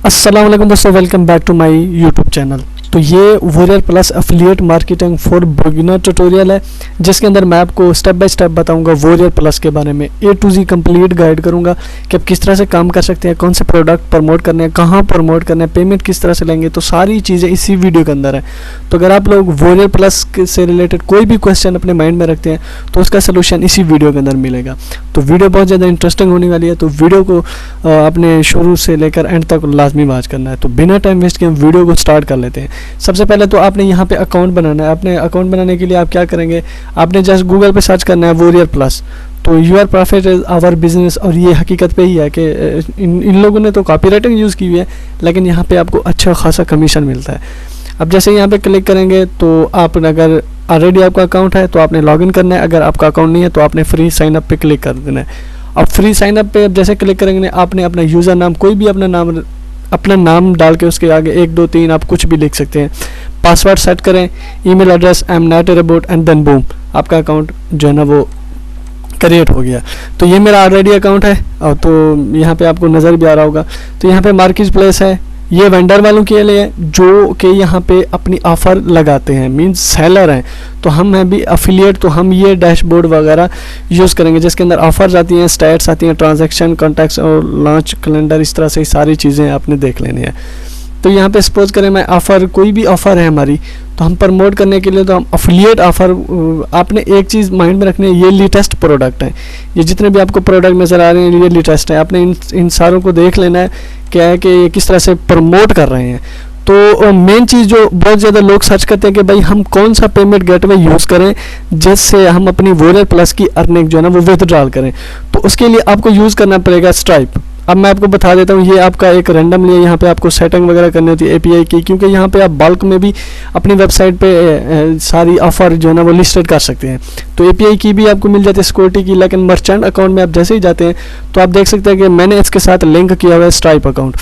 अस्सलाम वालेकुम दोस्तों, welcome back to my YouTube channel. तो ये Warrior Plus affiliate marketing for beginner tutorial है, जिसके अंदर मैं आपको स्टेप बाय स्टेप बताऊंगा वॉरियर प्लस के बारे में। A to Z complete guide करूंगा कि आप किस तरह से काम कर सकते हैं, कौन से प्रोडक्ट प्रमोट करने हैं, कहाँ प्रमोट करने हैं, पेमेंट किस तरह से लेंगे। तो सारी चीज़ें इसी वीडियो के अंदर है। तो अगर आप लोग वॉरियर प्लस से रिलेटेड कोई भी क्वेश्चन अपने माइंड में रखते हैं तो उसका सोल्यूशन इसी वीडियो के अंदर मिलेगा। तो वीडियो बहुत ज़्यादा इंटरेस्टिंग होने वाली है, तो वीडियो को अपने शुरू से लेकर एंड तक लाजमी वॉच करना है। तो बिना टाइम वेस्ट किए हम वीडियो को स्टार्ट कर लेते हैं। सबसे पहले तो आपने यहाँ पे अकाउंट बनाना है। अपने अकाउंट बनाने के लिए आप क्या करेंगे, आपने जस्ट गूगल पे सर्च करना है वॉरियर प्लस। तो your profit is our business, और ये हकीकत पे ही है कि इन लोगों ने तो कॉपीराइटिंग यूज़ की हुई है, लेकिन यहाँ पे आपको अच्छा खासा कमीशन मिलता है। अब जैसे यहाँ पे क्लिक करेंगे तो आप अगर ऑलरेडी आपका अकाउंट है तो आपने लॉगिन करना है, अगर आपका अकाउंट नहीं है तो आपने फ्री साइन अप पे क्लिक कर देना है। अब फ्री साइन अप पे अब जैसे क्लिक करेंगे आपने अपना यूज़र नाम, कोई भी अपना नाम डाल के उसके आगे 1 2 3 आप कुछ भी लिख सकते हैं। पासवर्ड सेट करें, email address mnet@, and then boom, आपका अकाउंट जो है ना वो क्रिएट हो गया। तो ये मेरा ऑलरेडी अकाउंट है, और तो यहाँ पे आपको नज़र भी आ रहा होगा। तो यहाँ पे मार्केट प्लेस है, ये वेंडर वालों के लिए जो कि यहाँ पे अपनी ऑफ़र लगाते हैं, मींस सेलर हैं। तो हम हैं भी अफिलिएट, तो हम ये डैशबोर्ड वगैरह यूज़ करेंगे जिसके अंदर ऑफ़र्स आती हैं, स्टैट्स आती हैं, ट्रांजैक्शन, कॉन्टैक्ट्स और लॉन्च कैलेंडर, इस तरह से सारी चीज़ें आपने देख लेनी है। तो यहाँ पे सपोज करें मैं ऑफ़र, कोई भी ऑफ़र है हमारी, तो हम प्रमोट करने के लिए तो हम अफिलिएट ऑफ़र, आपने एक चीज़ माइंड में रखनी है, ये लेटेस्ट प्रोडक्ट है। ये जितने भी आपको प्रोडक्ट नज़र आ रहे हैं ये लेटेस्ट है। आपने इन सारों को देख लेना है क्या है कि ये किस तरह से प्रमोट कर रहे हैं। तो मेन चीज़ जो बहुत ज़्यादा लोग सर्च करते हैं कि भाई हम कौन सा पेमेंट गेटवे यूज़ करें जिससे हम अपनी वॉरियर प्लस की अर्निंग जो है ना वो विथड्रॉल करें। तो उसके लिए आपको यूज़ करना पड़ेगा स्ट्राइप। अब मैं आपको बता देता हूँ, ये आपका एक रैंडमली यहाँ पे आपको सेटिंग वगैरह करनी होती है API की, क्योंकि यहाँ पे आप बल्क में भी अपनी वेबसाइट पे सारी ऑफ़र जो है ना वो लिस्टेड कर सकते हैं। तो API की भी आपको मिल जाती है सिक्योरिटी की, लेकिन मर्चेंट अकाउंट में आप जैसे ही जाते हैं तो आप देख सकते हैं कि मैंने इसके साथ लिंक किया हुआ है स्ट्राइप अकाउंट।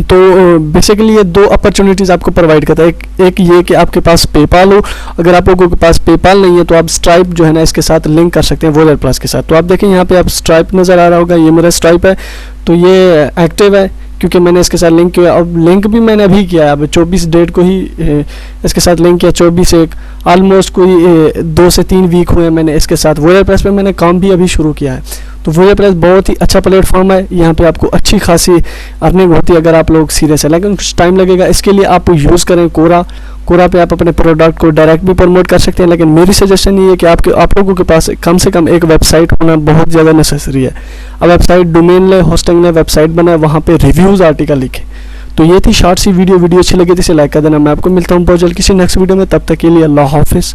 तो बेसिकली ये 2 अपॉर्चुनिटीज़ आपको प्रोवाइड करता है। एक ये कि आपके पास पेपाल हो, अगर आप लोगों के पास पेपाल नहीं है तो आप स्ट्राइप जो है ना इसके साथ लिंक कर सकते हैं वॉरियर प्लस के साथ। तो आप देखें यहाँ पे आप स्ट्राइप नज़र आ रहा होगा, ये मेरा स्ट्राइप है, तो ये एक्टिव है क्योंकि मैंने इसके साथ लिंक किया। अब लिंक भी मैंने अभी किया है, अब 24 डेट को ही इसके साथ लिंक किया, 24/1, ऑलमोस्ट कोई 2 से 3 वीक हुए मैंने इसके साथ। वॉरियर प्लस पे मैंने काम भी अभी शुरू किया है। तो वॉरियर प्लस बहुत ही अच्छा प्लेटफॉर्म है, यहाँ पे आपको अच्छी खासी अर्निंग होती है अगर आप लोग सीरियस है, लेकिन कुछ टाइम लगेगा। इसके लिए आप यूज़ करें कोरा पे आप अपने प्रोडक्ट को डायरेक्ट भी प्रमोट कर सकते हैं, लेकिन मेरी सजेशन ये है कि आप लोगों के पास कम से कम एक वेबसाइट होना बहुत ज़्यादा नेसेसरी है। अब वेबसाइट डोमेन ले, होस्टिंग ले, वेबसाइट बनाए, वहाँ पे रिव्यूज़ आर्टिकल लिखे। तो ये थी शॉर्ट सी वीडियो अच्छी लगी तो इसे लाइक कर देना। मैं आपको मिलता हूँ बहुत जल्द किसी नेक्स्ट वीडियो में, तब तक के लिए अल्लाह हाफिज़।